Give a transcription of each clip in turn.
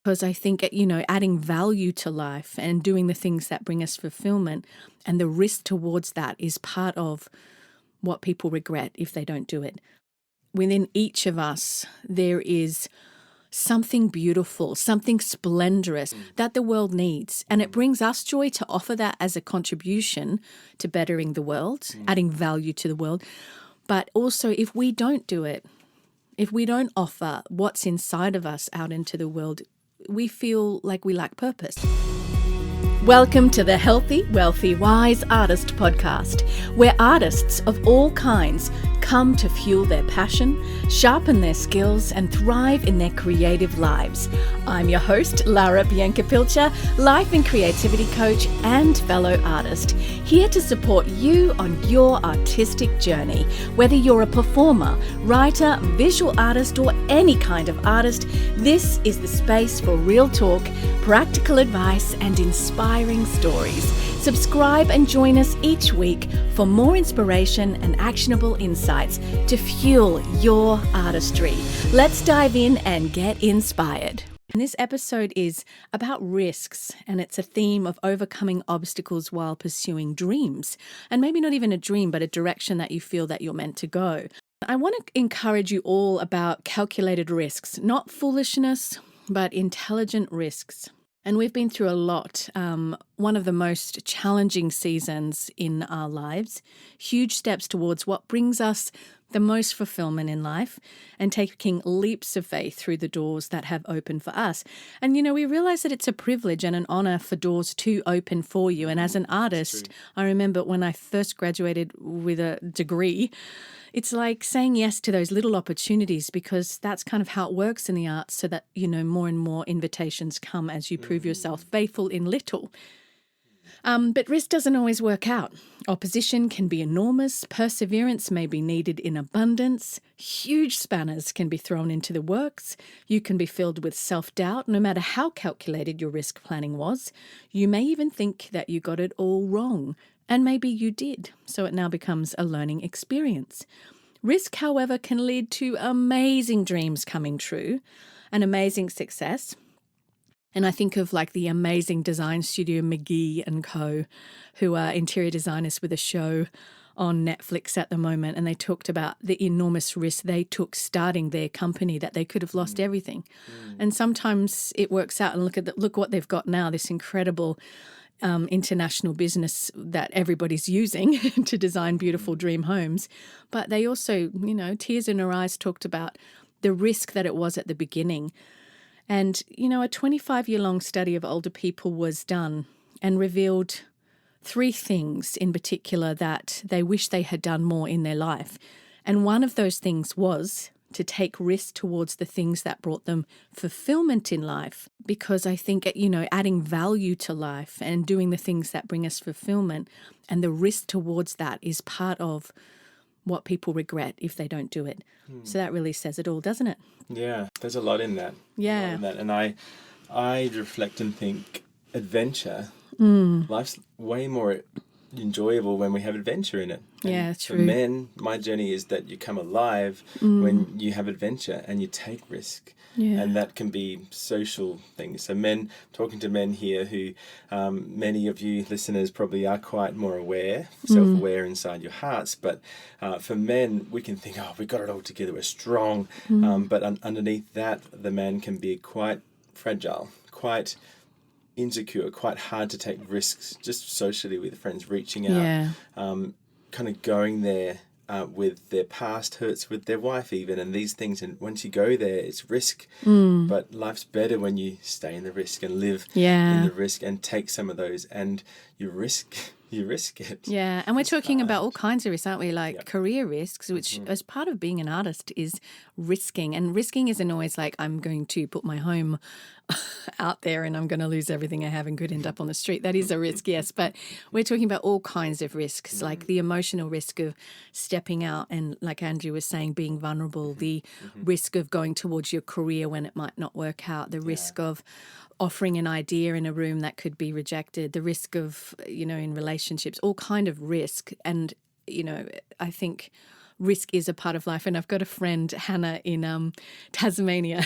Because I think, adding value to life and doing the things that bring us fulfillment and the risk towards that is part of what people regret if they don't do it. Within each of us, there is something beautiful, something splendorous that the world needs. And it brings us joy to offer that as a contribution to bettering the world, adding value to the world. But also, if we don't do it, if we don't offer what's inside of us out into the world, we feel like we lack purpose. Welcome to the Healthy, Wealthy, Wise Artist podcast, where artists of all kinds come to fuel their passion, sharpen their skills, and thrive in their creative lives. I'm your host, Lara Bianca-Pilcher, life and creativity coach and fellow artist, here to support you on your artistic journey. Whether you're a performer, writer, visual artist, or any kind of artist, this is the space for real talk, practical advice, and inspiring stories. Subscribe and join us each week for more inspiration and actionable insights to fuel your artistry. Let's dive in and get inspired. And this episode is about risks, and it's a theme of overcoming obstacles while pursuing dreams. And maybe not even a dream, but a direction that you feel that you're meant to go. I want to encourage you all about calculated risks, not foolishness, but intelligent risks. And we've been through a lot, one of the most challenging seasons in our lives, huge steps towards what brings us the most fulfillment in life and taking leaps of faith through the doors that have opened for us. And, we realize that it's a privilege and an honor for doors to open for you. And as an artist, I remember when I first graduated with a degree, it's like saying yes to those little opportunities, because that's kind of how it works in the arts, so that, more and more invitations come as you prove yourself faithful in little. But risk doesn't always work out. Opposition can be enormous. Perseverance may be needed in abundance. Huge spanners can be thrown into the works. You can be filled with self-doubt, no matter how calculated your risk planning was. You may even think that you got it all wrong. And maybe you did, so it now becomes a learning experience. Risk, however, can lead to amazing dreams coming true, an amazing success. And I think of like the amazing design studio McGee & Co., who are interior designers with a show on Netflix at the moment, and they talked about the enormous risk they took starting their company, that they could have lost everything. And sometimes it works out, and look what they've got now, this incredible international business that everybody's using to design beautiful dream homes. But they also, tears in her eyes, talked about the risk that it was at the beginning. And, a 25-year-long study of older people was done and revealed 3 things in particular that they wish they had done more in their life. And one of those things was to take risks towards the things that brought them fulfillment in life. Because I think, adding value to life and doing the things that bring us fulfillment and the risk towards that is part of what people regret if they don't do it. So that really says it all, doesn't it? Yeah, there's a lot in that. Yeah. And I reflect and think adventure, life's way more enjoyable when we have adventure in it. Yeah, and true. For men, my journey is that you come alive when you have adventure and you take risk. Yeah. And that can be social things. So talking to men here who many of you listeners probably are quite more aware, self-aware inside your hearts. But for men, we can think, we got it all together, we're strong. But underneath that, the man can be quite fragile, quite insecure, quite hard to take risks just socially with friends, reaching out, kind of going there with their past hurts, with their wife even, and these things. And once you go there, it's risk. But life's better when you stay in the risk and live in the risk and take some of those, and you risk it. Yeah, and we're talking about all kinds of risks, aren't we? Like career risks, which as part of being an artist is risking. And risking isn't always like, I'm going to put my home out there and I'm going to lose everything I have and could end up on the street. That is a risk, yes. But we're talking about all kinds of risks, like the emotional risk of stepping out and, like Andrew was saying, being vulnerable, the risk of going towards your career when it might not work out, the risk of offering an idea in a room that could be rejected, the risk of, in relationships, all kind of risk. And, I think risk is a part of life. And I've got a friend, Hannah, in Tasmania,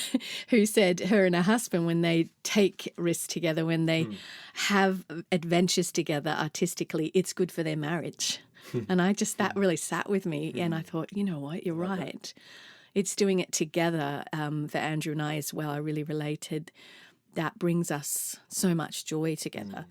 who said her and her husband, when they take risks together, when they have adventures together artistically, it's good for their marriage. And that really sat with me. And I thought, you know what, you're right. It's doing it together for Andrew and I as well. I really related. That brings us so much joy together.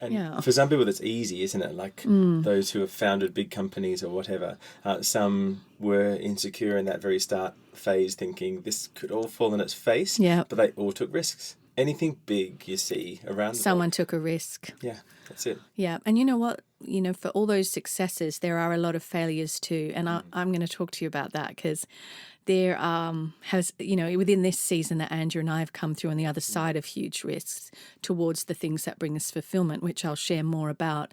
And for some people, that's easy, isn't it? Like those who have founded big companies or whatever. Some were insecure in that very start phase, thinking this could all fall on its face. Yeah. But they all took risks. Anything big you see around Someone took a risk. Yeah, that's it. Yeah. And you know what? You know, for all those successes, there are a lot of failures too. And I'm going to talk to you about that, because there has, you know, within this season that Andrew and I have come through on the other side of huge risks towards the things that bring us fulfillment, which I'll share more about.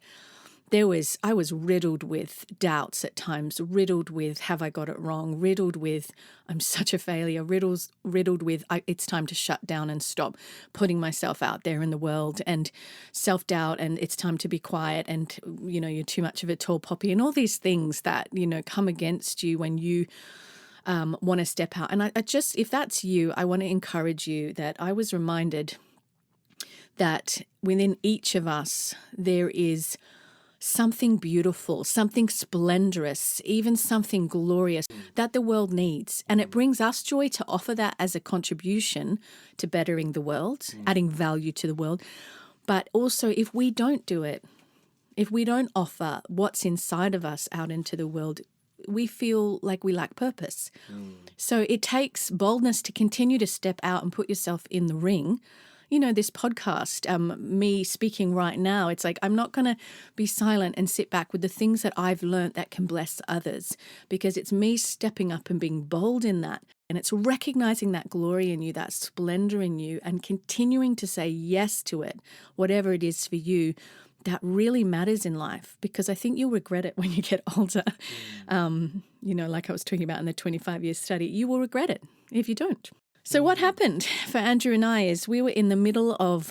I was riddled with doubts at times, riddled with, have I got it wrong? Riddled with, I'm such a failure, riddled with, it's time to shut down and stop putting myself out there in the world, and self-doubt, and it's time to be quiet, and, you know, you're too much of a tall poppy, and all these things that, you know, come against you when you want to step out. And I just, if that's you, I want to encourage you that I was reminded that within each of us, there is something beautiful, something splendorous, even something glorious that the world needs. And it brings us joy to offer that as a contribution to bettering the world, adding value to the world. But also, if we don't do it, if we don't offer what's inside of us out into the world, we feel like we lack purpose. So it takes boldness to continue to step out and put yourself in the ring. You know, this podcast, me speaking right now, it's like I'm not going to be silent and sit back with the things that I've learned that can bless others, because it's me stepping up and being bold in that. And it's recognizing that glory in you, that splendor in you, and continuing to say yes to it, whatever it is for you that really matters in life, because I think you'll regret it when you get older. You know, like I was talking about in the 25-year study, you will regret it if you don't. So what happened for Andrew and I is we were in the middle of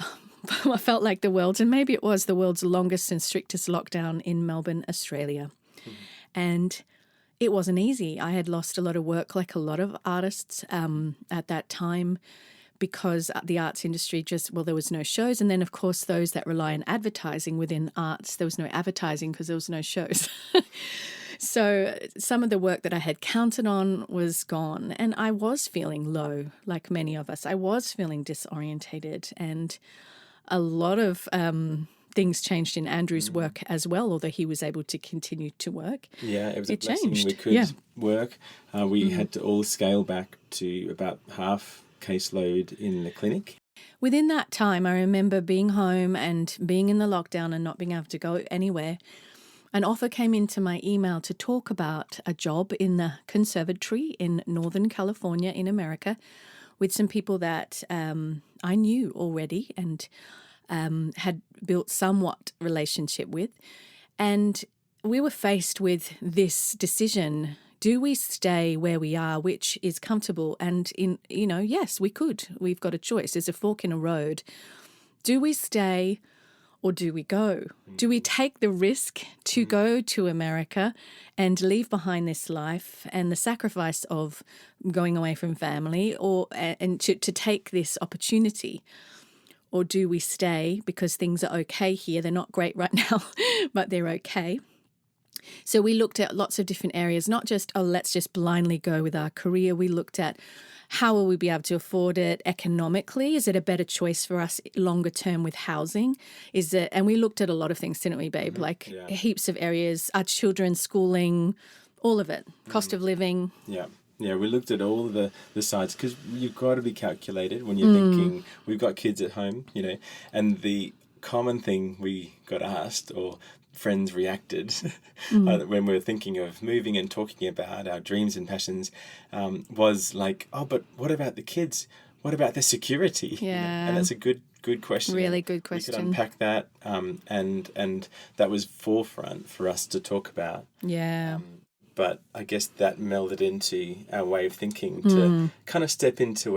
what felt like the world's, and maybe it was the world's longest and strictest lockdown in Melbourne, Australia. And it wasn't easy. I had lost a lot of work, like a lot of artists at that time, because the arts industry there was no shows. And then, of course, those that rely on advertising within arts, there was no advertising because there was no shows. So some of the work that I had counted on was gone. And I was feeling low, like many of us. I was feeling disorientated. And a lot of things changed in Andrew's work as well, although he was able to continue to work. Yeah, it was a blessing. Changed. We could work. We had to all scale back to about half caseload in the clinic. Within that time, I remember being home and being in the lockdown and not being able to go anywhere. An offer came into my email to talk about a job in the conservatory in Northern California in America with some people that I knew already and had built somewhat relationship with. And we were faced with this decision. Do we stay where we are, which is comfortable? And yes, we could. We've got a choice. There's a fork in a road. Do we stay or do we go? Do we take the risk to go to America and leave behind this life and the sacrifice of going away from family, and to take this opportunity? Or do we stay because things are okay here? They're not great right now, but they're okay. So we looked at lots of different areas, not just, let's just blindly go with our career. We looked at how will we be able to afford it economically? Is it a better choice for us longer term with housing? And we looked at a lot of things, didn't we, babe? Heaps of areas, our children's schooling, all of it, cost of living. Yeah. Yeah, we looked at all the sides, because you've got to be calculated when you're thinking, we've got kids at home, and the common thing we got asked, or friends reacted when we were thinking of moving and talking about our dreams and passions, was like, but what about the kids? What about their security? Yeah. And that's a good question. Really good question. We could unpack that, and that was forefront for us to talk about. Yeah. But I guess that melded into our way of thinking to kind of step into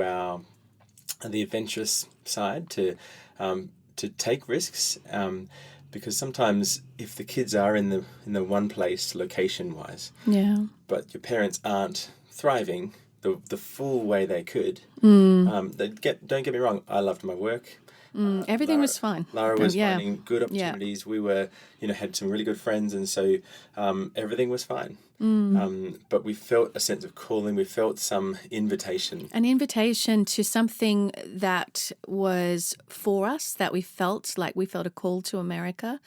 the adventurous side, to take risks, because sometimes if the kids are in the one place location wise, Yeah. but your parents aren't thriving the full way they could, don't get me wrong, I loved my work. Everything was fine. Lara was Yeah. finding good Yeah. opportunities. We were, had some really good friends, and so everything was fine. But we felt a sense of calling. We felt some invitation. An invitation to something that was for us, that we felt like we felt a call to America.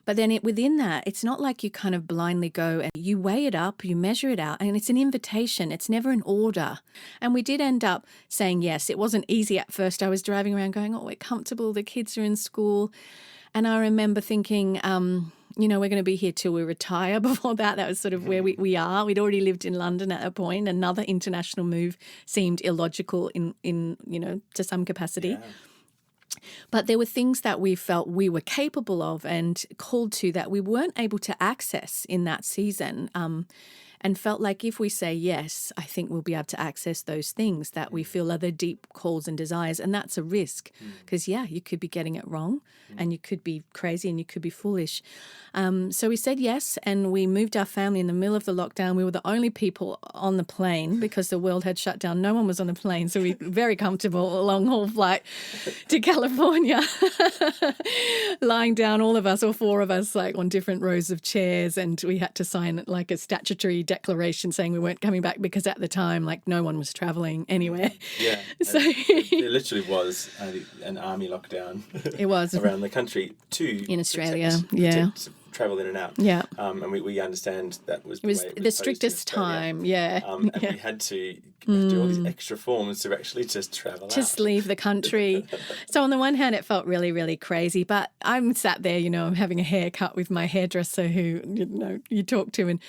But then within that, it's not like you kind of blindly go and you weigh it up, you measure it out, and it's an invitation. It's never an order. And we did end up saying yes. It wasn't easy at first. I was driving around going, oh, we're comfortable. The kids are in school. And I remember thinking, we're going to be here till we retire. Before that was sort of where we are. We'd already lived in London at that point. Another international move seemed illogical in to some capacity. Yeah. But there were things that we felt we were capable of and called to that we weren't able to access in that season, and felt like if we say yes, I think we'll be able to access those things that we feel are the deep calls and desires. And that's a risk because, you could be getting it wrong and you could be crazy and you could be foolish. So we said yes, and we moved our family in the middle of the lockdown. We were the only people on the plane because the world had shut down. No one was on the plane. So we were very comfortable, a long haul flight to California, lying down, all of us, all four of us, like on different rows of chairs. And we had to sign like a statutory declaration saying we weren't coming back because at the time, like, no one was traveling anywhere. Yeah. So it literally was an army lockdown. It was. Around the country in Australia. protect travel in and out. Yeah. And we understand that was It was the strictest time. Yeah. And we had to do all these extra forms to actually just travel Just out. leave the country. So on the one hand, it felt really, really crazy. But I'm sat there, I'm having a haircut with my hairdresser who, you talk to. And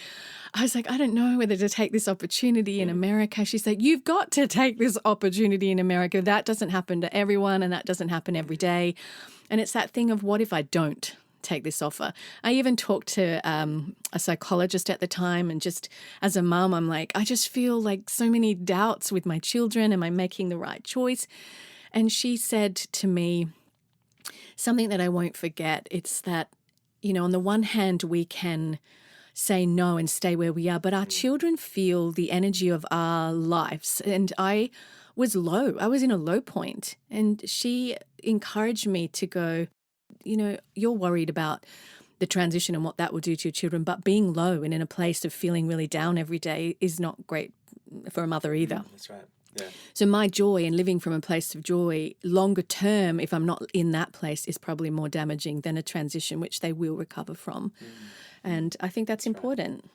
I was like, I don't know whether to take this opportunity in America. She's like, you've got to take this opportunity in America. That doesn't happen to everyone and that doesn't happen every day. And it's that thing of what if I don't take this offer? I even talked to a psychologist at the time, and just as a mum, I'm like, I just feel like so many doubts with my children. Am I making the right choice? And she said to me something that I won't forget. It's that, on the one hand, we can say no and stay where we are, but our children feel the energy of our lives. And I was low. I was in a low point. And she encouraged me to go, you're worried about the transition and what that will do to your children, but being low and in a place of feeling really down every day is not great for a mother either. That's right. Yeah. So my joy and living from a place of joy, longer term, if I'm not in that place, is probably more damaging than a transition, which they will recover from. And I think that's important.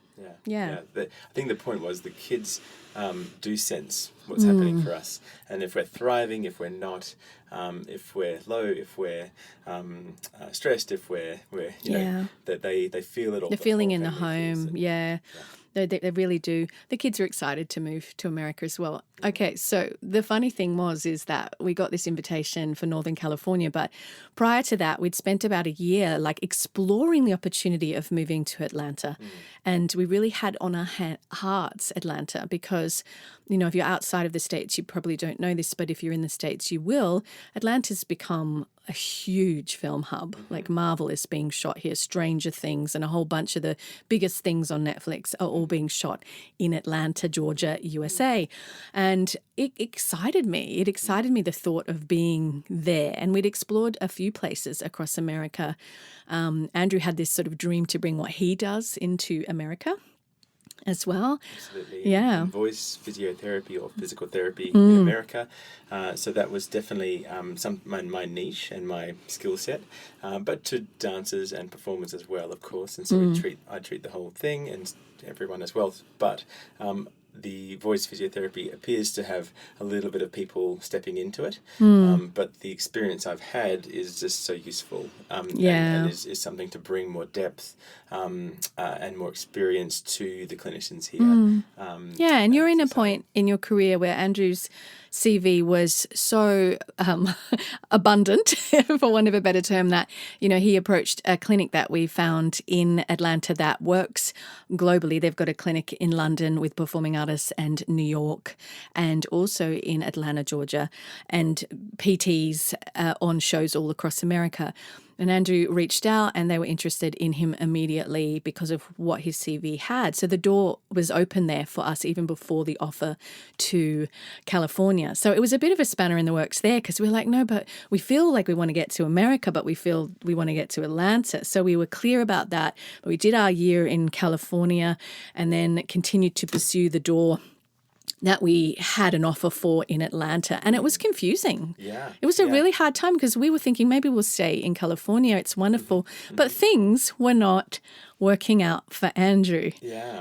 Yeah. I think the point was the kids do sense what's happening for us, and if we're thriving, if we're not, if we're low, if we're stressed, if we're that they feel it all. The feeling in the home, They really do. The kids are excited to move to America as well. Okay, so the funny thing is that we got this invitation for Northern California, but prior to that, we'd spent about a year like exploring the opportunity of moving to Atlanta. And we really had on our hearts Atlanta because, if you're outside of the States, you probably don't know this, but if you're in the States, you will. Atlanta's become a huge film hub. Like Marvel is being shot here, Stranger Things, and a whole bunch of the biggest things on Netflix are all being shot in Atlanta, Georgia, USA. And it excited me. It excited me, the thought of being there. And we'd explored a few places across America. Andrew had this sort of dream to bring what he does into America as well. Absolutely. Yeah. And voice physiotherapy or physical therapy in America. So that was definitely my niche and my skill set. But to dancers and performers as well, of course. And so I treat the whole thing and everyone as well. But the voice physiotherapy appears to have a little bit of people stepping into it. But the experience I've had is just so useful. And is something to bring more depth and more experience to the clinicians here. And you're in a point in your career where Andrew's CV was so abundant, for want of a better term, that, he approached a clinic that we found in Atlanta that works globally. They've got a clinic in London with performing artists and New York, and also in Atlanta, Georgia, and PTs on shows all across America. And Andrew reached out and they were interested in him immediately because of what his CV had. So the door was open there for us even before the offer to California. So it was a bit of a spanner in the works there because we were like, no, but we feel like we want to get to America, but we feel we want to get to Atlanta. So we were clear about that. But we did our year in California and then continued to pursue the door that we had an offer for in Atlanta. And it was confusing. Yeah. It was a really hard time because we were thinking maybe we'll stay in California. It's wonderful. But things were not working out for Andrew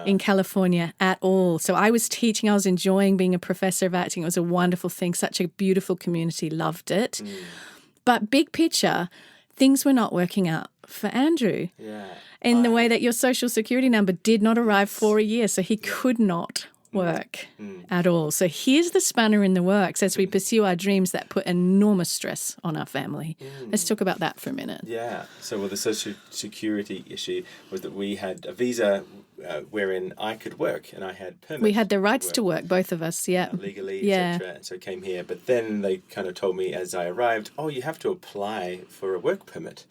in California at all. So I was teaching. I was enjoying being a professor of acting. It was a wonderful thing. Such a beautiful community. Loved it. But big picture, things were not working out for Andrew in the way that your Social Security number did not arrive for a year. So he could not work at all. So here's the spanner in the works as we pursue our dreams that put enormous stress on our family. Let's talk about that for a minute. Yeah. So, well, the Social Security issue was that we had a visa wherein I could work and I had permits. We had the rights to work, both of us, legally, etc. And so I came here. But then they kind of told me as I arrived, you have to apply for a work permit.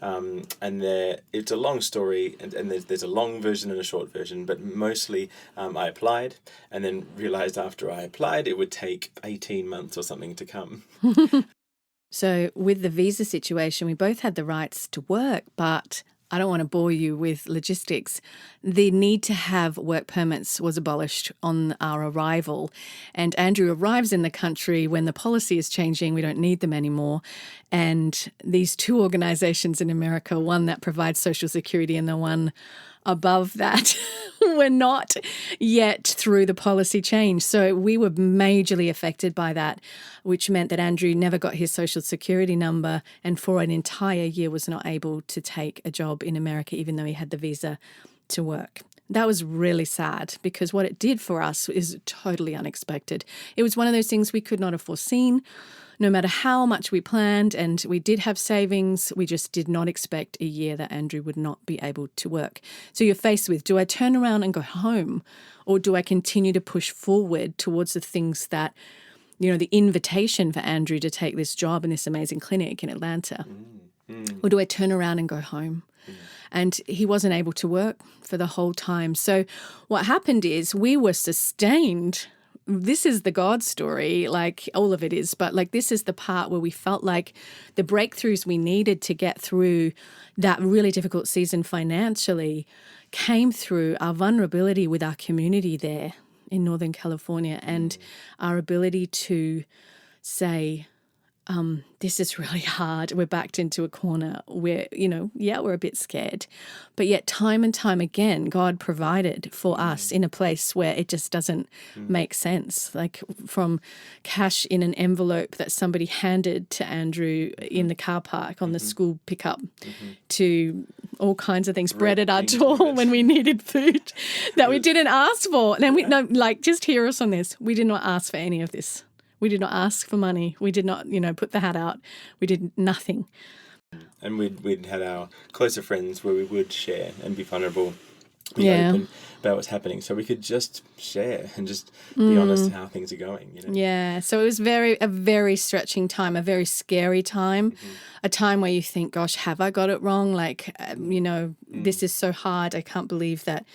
And it's a long story, and there's a long version and a short version, but mostly I applied and then realised after I applied it would take 18 months or something to come. So with the visa situation, we both had the rights to work, but I don't want to bore you with logistics. The need to have work permits was abolished on our arrival. And Andrew arrives in the country when the policy is changing. We don't need them anymore. And these two organizations in America, one that provides Social Security and the one above that, were not yet through the policy change. So we were majorly affected by that, which meant that Andrew never got his Social Security number and for an entire year was not able to take a job in America, even though he had the visa to work. That was really sad because what it did for us is totally unexpected. It was one of those things we could not have foreseen. No matter how much we planned and we did have savings, we just did not expect a year that Andrew would not be able to work. So you're faced with, do I turn around and go home or do I continue to push forward towards the things that, the invitation for Andrew to take this job in this amazing clinic in Atlanta? Or do I turn around and go home? And he wasn't able to work for the whole time. So what happened is we were sustained. This is the God story, like all of it is, but like this is the part where we felt like the breakthroughs we needed to get through that really difficult season financially came through our vulnerability with our community there in Northern California and our ability to say, this is really hard. We're backed into a corner where, we're a bit scared. But yet time and time again, God provided for us in a place where it just doesn't make sense. Like from cash in an envelope that somebody handed to Andrew in the car park on the school pickup to all kinds of things, bread at our door when we needed food that we didn't ask for. And just hear us on this. We did not ask for any of this. We did not ask for money. We did not, put the hat out. We did nothing. And we'd had our closer friends where we would share and be vulnerable, be open about what's happening. So we could just share and just be honest how things are going. Yeah. So it was a very stretching time, a very scary time, a time where you think, gosh, have I got it wrong? Like, this is so hard. I can't believe that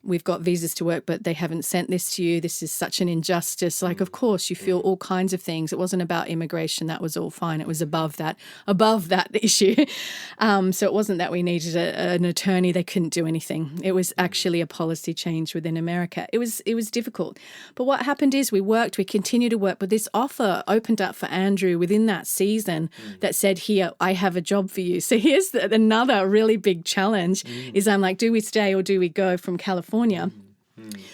we've got visas to work, but they haven't sent this to you. This is such an injustice. Like, of course, you feel all kinds of things. It wasn't about immigration. That was all fine. It was above that issue. So it wasn't that we needed an attorney. They couldn't do anything. It was actually a policy change within America. It was difficult. But what happened is we continued to work, but this offer opened up for Andrew within that season that said, here, I have a job for you. So here's another really big challenge is I'm like, do we stay or do we go from California?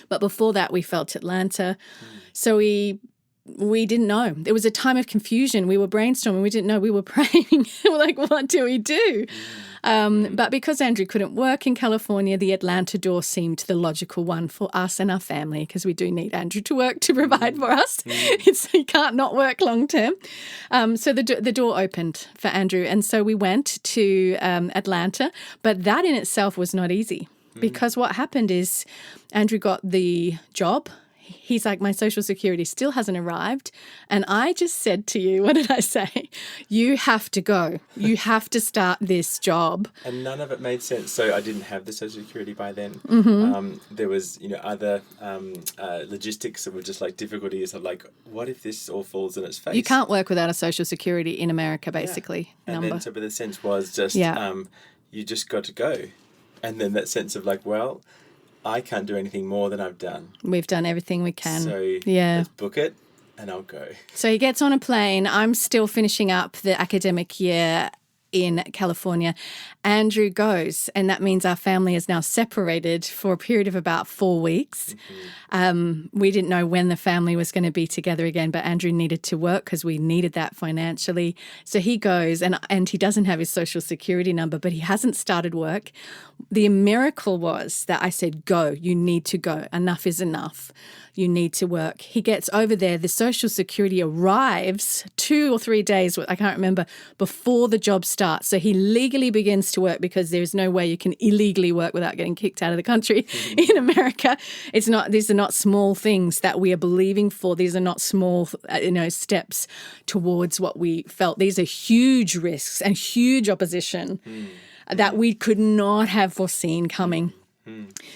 But before that, we felt Atlanta. So we didn't know. It was a time of confusion. We were brainstorming. We didn't know. We were praying. We're like, what do we do? But because Andrew couldn't work in California, the Atlanta door seemed the logical one for us and our family because we do need Andrew to work to provide for us. He can't not work long term. So the door opened for Andrew. And so we went to Atlanta. But that in itself was not easy. Because what happened is Andrew got the job. he's like, my social security still hasn't arrived. And I just said to you, what did I say? You have to go. You have to start this job. And none of it made sense. So I didn't have the social security by then. There was, other logistics that were just like difficulties of like, what if this all falls in its face? You can't work without a social security in America, basically. And number. then, so but the sense was just, you just got to go. And then that sense of like, well, I can't do anything more than I've done. We've done everything we can. So let's book it and I'll go. So he gets on a plane. I'm still finishing up the academic year in California. Andrew goes, and that means our family is now separated for a period of about 4 weeks. We didn't know when the family was going to be together again, but Andrew needed to work because we needed that financially. So he goes, and he doesn't have his social security number, but he hasn't started work. The miracle was that I said, go, you need to go. Enough is enough. You need to work. He gets over there. The social security arrives 2 or 3 days, I can't remember, before the job starts. So he legally begins to work because there's no way you can illegally work without getting kicked out of the country in America. These are not small things that we are believing for. These are not small, steps towards what we felt. These are huge risks and huge opposition that we could not have foreseen coming.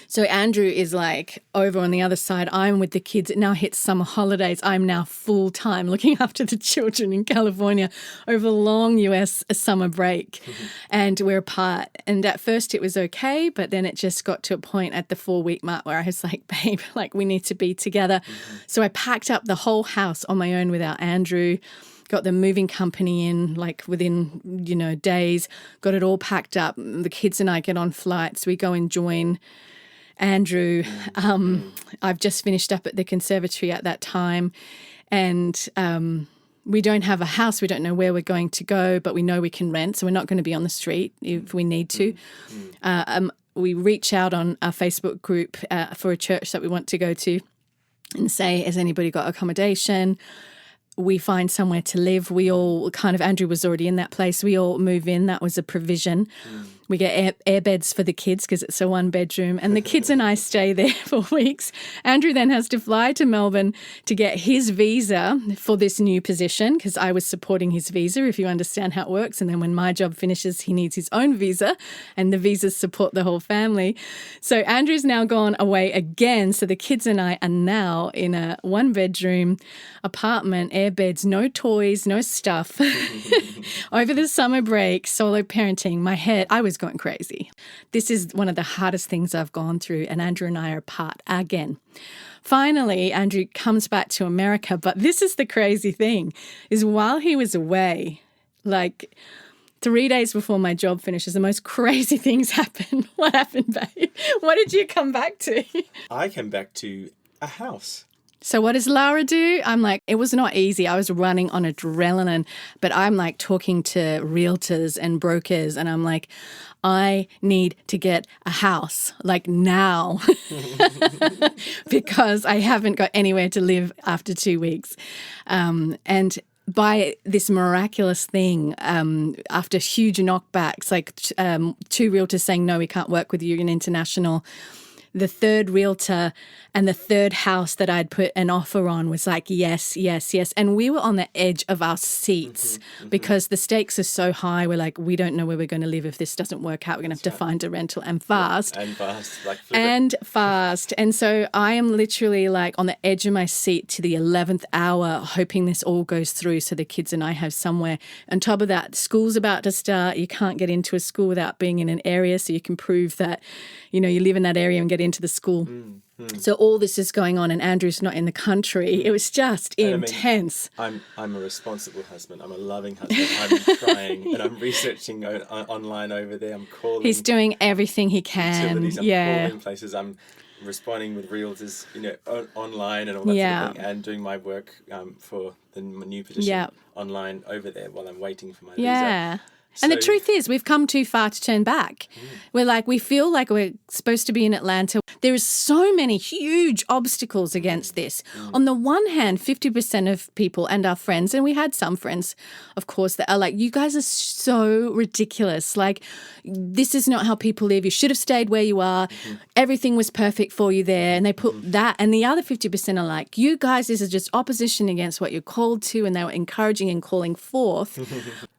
So Andrew is like over on the other side. I'm with the kids. It now hits summer holidays. I'm now full time looking after the children in California over a long US summer break. And we're apart. And at first it was okay, but then it just got to a point at the 4-week mark where I was like, babe, like we need to be together. So I packed up the whole house on my own without Andrew. Got the moving company in like within, days, got it all packed up. The kids and I get on flights. We go and join Andrew. I've just finished up at the conservatory at that time. And we don't have a house. We don't know where we're going to go, but we know we can rent. So we're not going to be on the street if we need to. We reach out on our Facebook group for a church that we want to go to and say, has anybody got accommodation? We find somewhere to live. We all Andrew was already in that place. We all move in. That was a provision. We get air beds for the kids because it's a 1-bedroom. And the kids and I stay there for weeks. Andrew then has to fly to Melbourne to get his visa for this new position because I was supporting his visa, if you understand how it works. And then when my job finishes, he needs his own visa and the visas support the whole family. So Andrew's now gone away again. So the kids and I are now in a 1-bedroom apartment, air beds, no toys, no stuff. Over the summer break, solo parenting, I was going crazy. This is one of the hardest things I've gone through, and Andrew and I are apart again. Finally, Andrew comes back to America, but this is the crazy thing, is while he was away, like 3 days before my job finishes, the most crazy things happen. What happened, babe? What did you come back to? I came back to a house. So what does Lara do? I'm like, it was not easy. I was running on adrenaline, but I'm like talking to realtors and brokers, and I'm like, I need to get a house like now because I haven't got anywhere to live after 2 weeks. And by this miraculous thing, after huge knockbacks, like 2 realtors saying, no, we can't work with you, you're an international, the third realtor and the third house that I'd put an offer on was like, yes, yes, yes. And we were on the edge of our seats because the stakes are so high. We're like, we don't know where we're going to live if this doesn't work out. We're going to have to find a rental and fast. And fast. And so I am literally like on the edge of my seat to the 11th hour, hoping this all goes through so the kids and I have somewhere. On top of that, school's about to start. You can't get into a school without being in an area so you can prove that, you live in that area and get into the school. So all this is going on and Andrew's not in the country. It was just intense. I'm a responsible husband. I'm a loving husband. I'm trying and I'm researching online over there. I'm calling. He's doing everything he can. Utilities. I'm calling places. I'm responding with realtors, online and all that sort of thing, and doing my work for the new position online over there while I'm waiting for my visa. And the truth is, we've come too far to turn back. We feel like we're supposed to be in Atlanta. There is so many huge obstacles against this. On the one hand, 50% of people and our friends, and we had some friends, of course, that are like, you guys are so ridiculous. Like, this is not how people live. You should have stayed where you are. Everything was perfect for you there. And they put that. And the other 50% are like, you guys, this is just opposition against what you're called to. And they were encouraging and calling forth.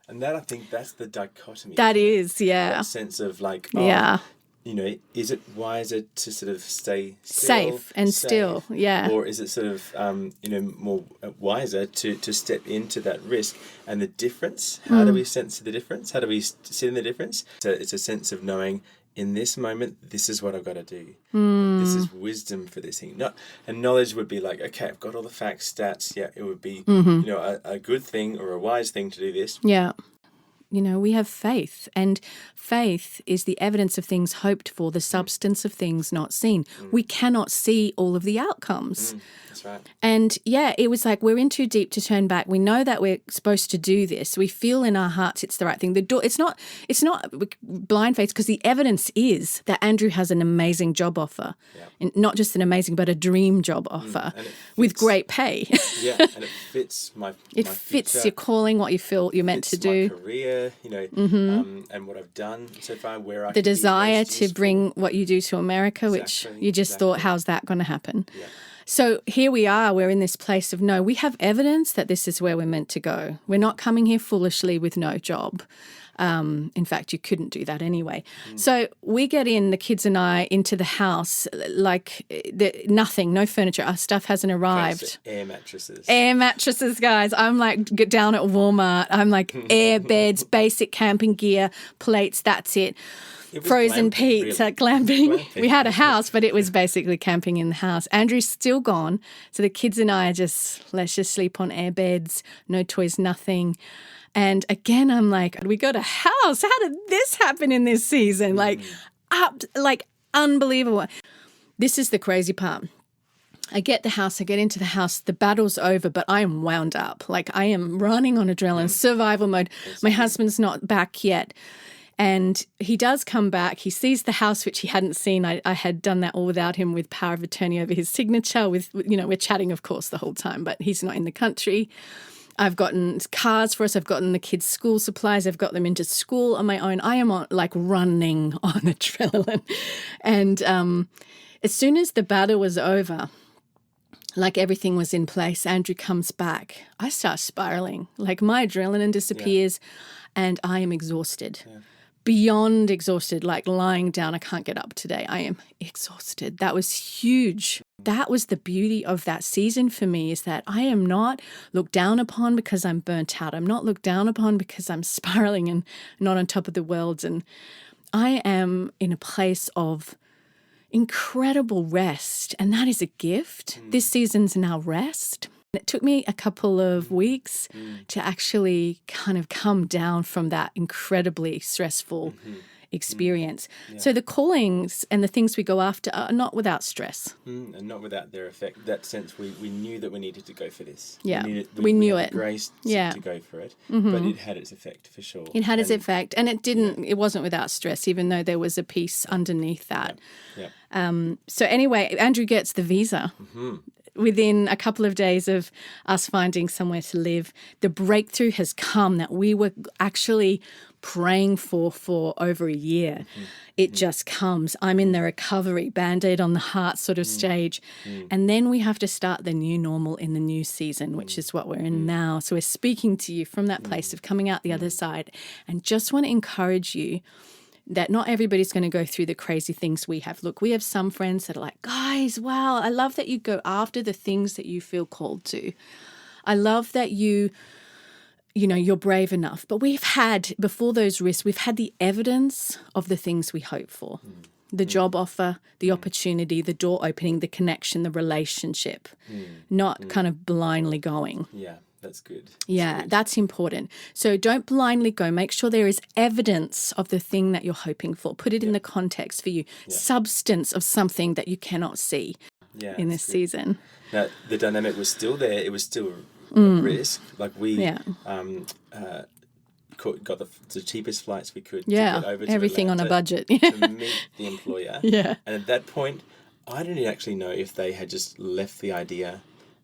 And that, I think, that's the dichotomy. That is, yeah. That sense of like, you know, is it wiser to sort of stay safe and still, yeah. Or is it sort of, you know, more wiser to step into that risk? And the difference, how do we sense the difference? How do we sit in the difference? So it's a sense of knowing, in this moment, this is what I've got to do. This is wisdom for this thing. And knowledge would be like, okay, I've got all the facts, stats. Yeah, it would be, you know, a good thing or a wise thing to do this. Yeah. You know, we have faith, and faith is the evidence of things hoped for, the substance of things not seen. We cannot see all of the outcomes. That's right. And yeah, it was like, we're in too deep to turn back. We know that we're supposed to do this. We feel in our hearts it's the right thing. The door, it's not blind faith, because the evidence is that Andrew has an amazing job offer. Yeah. And not just an amazing, but a dream job offer with great pay. Yeah, and it fits my fits future, your calling, what you feel you're meant to do. My career, you know, and what I've done so far, where I the desire to bring what you do to America, which you just thought, how's that going to happen? Yeah. So here we are, we're in this place of, no, we have evidence that this is where we're meant to go. We're not coming here foolishly with no job. In fact, you couldn't do that anyway. So we get in, the kids and I, into the house, like nothing, no furniture. Our stuff hasn't arrived. Air mattresses. Air mattresses, guys. I'm like down at Walmart. I'm like air beds, basic camping gear, plates, that's it. Frozen pizza, really. Glamping. We had a house, but it was basically camping in the house. Andrew's still gone. So the kids and I are let's just sleep on air beds, no toys, nothing. And again, I'm like, we got a house. How did this happen in this season? Like unbelievable. This is the crazy part. I get the house, I get into the house, the battle's over, but I am wound up. Like, I am running on adrenaline, survival mode. My husband's not back yet. And he does come back. He sees the house, which he hadn't seen. I had done that all without him, with power of attorney over his signature. We're chatting, of course, the whole time, but he's not in the country. I've gotten cars for us. I've gotten the kids' school supplies. I've got them into school on my own. I am running on adrenaline. And as soon as the battle was over, like everything was in place, Andrew comes back. I start spiraling. Like, my adrenaline disappears and I am exhausted. Yeah. Beyond exhausted, like lying down. I can't get up today. I am exhausted. That was huge. That was the beauty of that season for me, is that I am not looked down upon because I'm burnt out. I'm not looked down upon because I'm spiraling and not on top of the world. And I am in a place of incredible rest, and that is a gift. This season's now rest. It took me a couple of weeks to actually kind of come down from that incredibly stressful experience. Yeah. So the callings and the things we go after are not without stress. And not without their effect. In that sense, we knew that we needed to go for this. Yeah, we knew it. Grace to go for it, but it had its effect for sure. It had its effect, and it wasn't without stress, even though there was a piece underneath that. Yeah. So anyway, Andrew gets the visa. Within a couple of days of us finding somewhere to live, the breakthrough has come that we were actually praying for over a year. It just comes. I'm in the recovery, Band-Aid on the heart sort of stage. And then we have to start the new normal in the new season, which is what we're in now. So we're speaking to you from that place of coming out the other side, and just want to encourage you that not everybody's going to go through the crazy things we have. Look, we have some friends that are like, guys, wow, I love that you go after the things that you feel called to. I love that you're brave enough. But we've had, before those risks, we've had the evidence of the things we hope for. The job offer, the opportunity, the door opening, the connection, the relationship, not kind of blindly going. Yeah. That's good. That's important. So don't blindly go. Make sure there is evidence of the thing that you're hoping for. Put it in the context for you. Substance of something that you cannot see in this season. Now, the dynamic was still there. It was still a risk. Like we got the cheapest flights we could Yeah, to get over to everything on a Atlanta budget. to meet the employer. Yeah. And at that point, I didn't actually know if they had just left the idea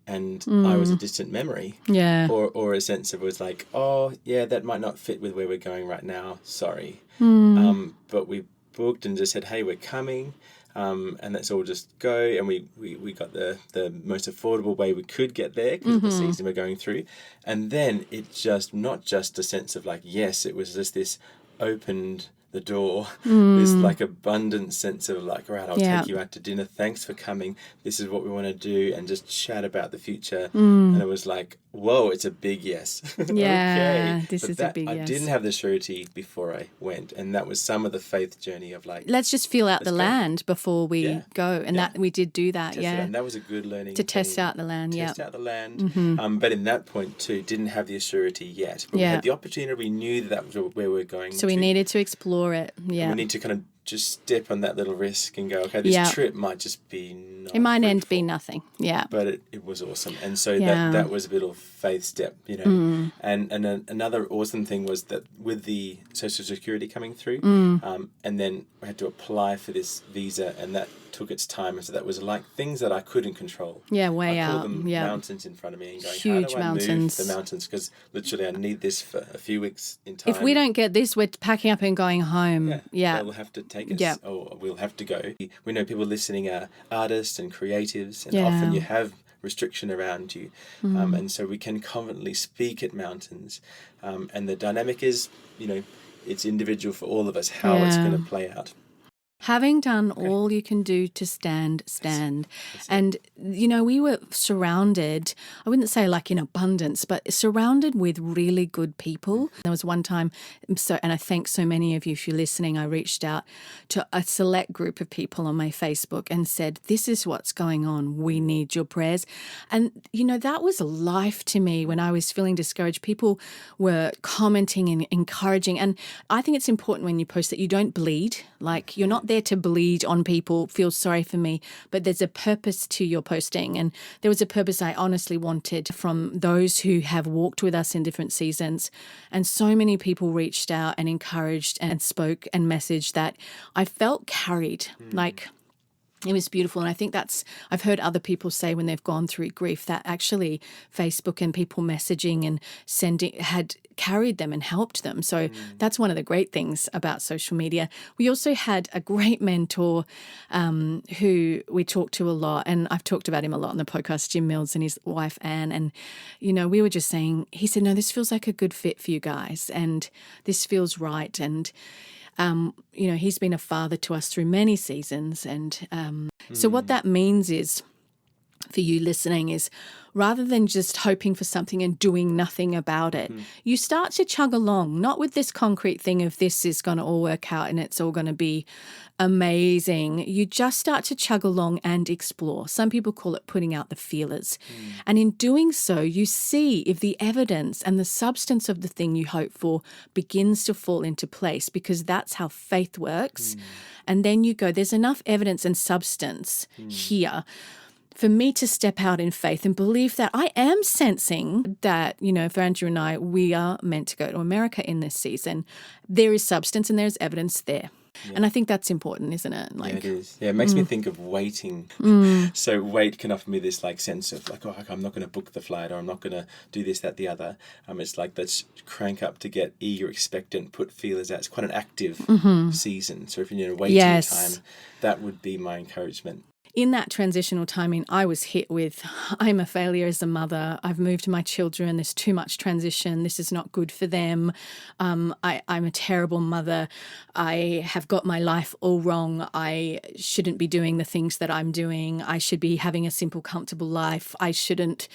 and I was a distant memory. Yeah. Or a sense of it was like, oh, yeah, that might not fit with where we're going right now. Sorry. But we booked and just said, hey, we're coming. And let's all just go. And we got the most affordable way we could get there because of the season we're going through. And then it just, not just a sense of like, yes, it was just this opened the door, this like abundant sense of like, all right, I'll take you out to dinner. Thanks for coming. This is what we want to do, and just chat about the future. And it was like, whoa, it's a big yes. Yeah, Okay. this But is a big I yes. didn't have the surety before I went, and that was some of the faith journey of like, Let's just feel out the go. land before we go. And that we did do that, test it out. And that was a good learning to test thing. out the land, Test out the land. But in that point too, didn't have the surety yet. But we had the opportunity. We knew that was where we were going. So we needed to explore it. Yeah. And we need to kind of just step on that little risk and go, okay, this trip might just be not it might end fruitful, be nothing. Yeah. but it was awesome. And so that was a little faith step, you know. And another awesome thing was that with the Social Security coming through, and then we had to apply for this visa, and that took its time. And so that was like things that I couldn't control. Yeah, way I call out. them Yeah. mountains in front of me and going, Huge how do I move mountains. the mountains? Because literally I need this for a few weeks in time. If we don't get this, we're packing up and going home. Yeah. They'll have to take us, Yeah. or we'll have to go. We know people listening are artists and creatives, and often you have restriction around you. And so we can confidently speak at mountains. And the dynamic is, you know, it's individual for all of us how it's going to play out. Having done all you can do to stand. And, you know, we were surrounded, I wouldn't say like in abundance, but surrounded with really good people. There was one time, and I thank so many of you if you're listening, I reached out to a select group of people on my Facebook and said, this is what's going on. We need your prayers. And, you know, that was life to me when I was feeling discouraged. People were commenting and encouraging. And I think it's important when you post that you don't bleed. Like, you're not there to bleed on people, feel sorry for me, but there's a purpose to your posting. And there was a purpose I honestly wanted from those who have walked with us in different seasons. And so many people reached out and encouraged and spoke and messaged that I felt carried. Like, it was beautiful. And I think I've heard other people say when they've gone through grief that actually Facebook and people messaging and sending had carried them and helped them. So that's one of the great things about social media. We also had a great mentor who we talked to a lot, and I've talked about him a lot on the podcast, Jim Mills and his wife, Anne. And, you know, we were just saying, he said, no, this feels like a good fit for you guys. And this feels right. And you know, he's been a father to us through many seasons. And so what that means is, for you listening, is rather than just hoping for something and doing nothing about it, you start to chug along, not with this concrete thing of this is going to all work out and it's all going to be amazing. You just start to chug along and explore. Some people call it putting out the feelers. And in doing so, you see if the evidence and the substance of the thing you hope for begins to fall into place, because that's how faith works. And then you go, there's enough evidence and substance here for me to step out in faith and believe that I am sensing that, you know, for Andrew and I, we are meant to go to America in this season. There is substance and there's evidence there. Yeah. And I think that's important, isn't it? Like, yeah, it is. Yeah, it makes me think of waiting. So wait can often be this like sense of like, oh, I'm not going to book the flight, or I'm not going to do this, that, the other. It's like, let's crank up to get eager, expectant, put feelers out. It's quite an active season. So if you're in a waiting time, that would be my encouragement. In that transitional timing, I was hit with, I'm a failure as a mother. I've moved my children. There's too much transition. This is not good for them. I'm a terrible mother. I have got my life all wrong. I shouldn't be doing the things that I'm doing. I should be having a simple, comfortable life. I shouldn't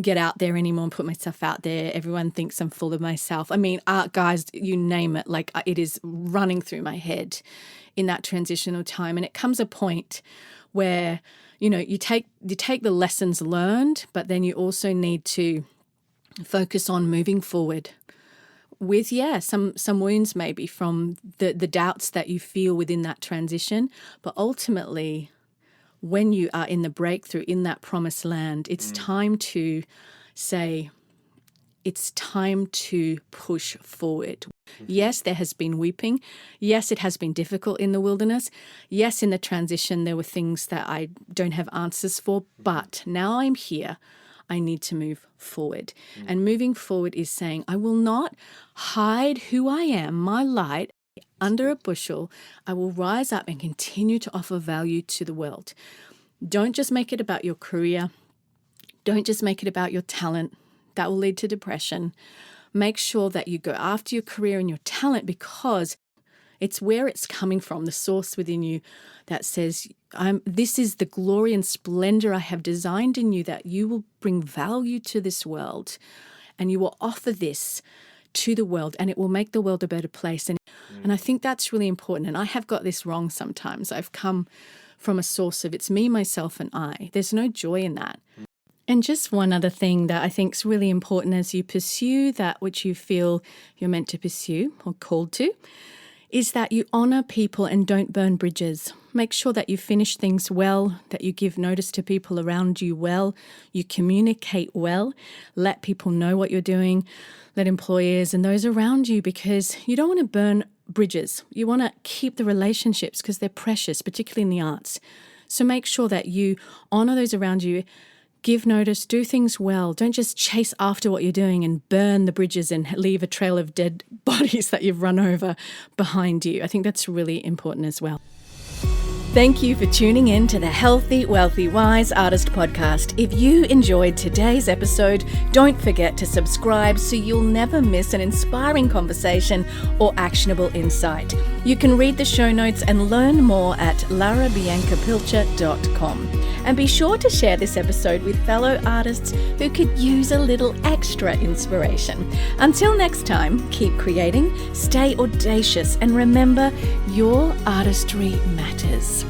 get out there anymore and put myself out there. Everyone thinks I'm full of myself. I mean, guys, you name it. Like, it is running through my head in that transitional time. And it comes a point where, you know, you take the lessons learned, but then you also need to focus on moving forward with, some wounds maybe from the doubts that you feel within that transition. But ultimately, when you are in the breakthrough, in that promised land, it's time to say, it's time to push forward. Yes, there has been weeping. Yes, it has been difficult in the wilderness. Yes, in the transition, there were things that I don't have answers for, but now I'm here. I need to move forward. And moving forward is saying, I will not hide who I am, my light, under a bushel. I will rise up and continue to offer value to the world. Don't just make it about your career. Don't just make it about your talent. That will lead to depression. Make sure that you go after your career and your talent, because it's where it's coming from, the source within you that says, this is the glory and splendor I have designed in you, that you will bring value to this world and you will offer this to the world, and it will make the world a better place. And I think that's really important. And I have got this wrong sometimes. I've come from a source of it's me, myself, and I. There's no joy in that. And just one other thing that I think is really important as you pursue that which you feel you're meant to pursue or called to, is that you honor people and don't burn bridges. Make sure that you finish things well, that you give notice to people around you well, you communicate well, let people know what you're doing, let employers and those around you, because you don't want to burn bridges. You want to keep the relationships because they're precious, particularly in the arts. So make sure that you honor those around you, give notice, do things well. Don't just chase after what you're doing and burn the bridges and leave a trail of dead bodies that you've run over behind you. I think that's really important as well. Thank you for tuning in to the Healthy, Wealthy, Wise Artist podcast. If you enjoyed today's episode, don't forget to subscribe so you'll never miss an inspiring conversation or actionable insight. You can read the show notes and learn more at larabiancapilcher.com. And be sure to share this episode with fellow artists who could use a little extra inspiration. Until next time, keep creating, stay audacious, and remember, your artistry matters.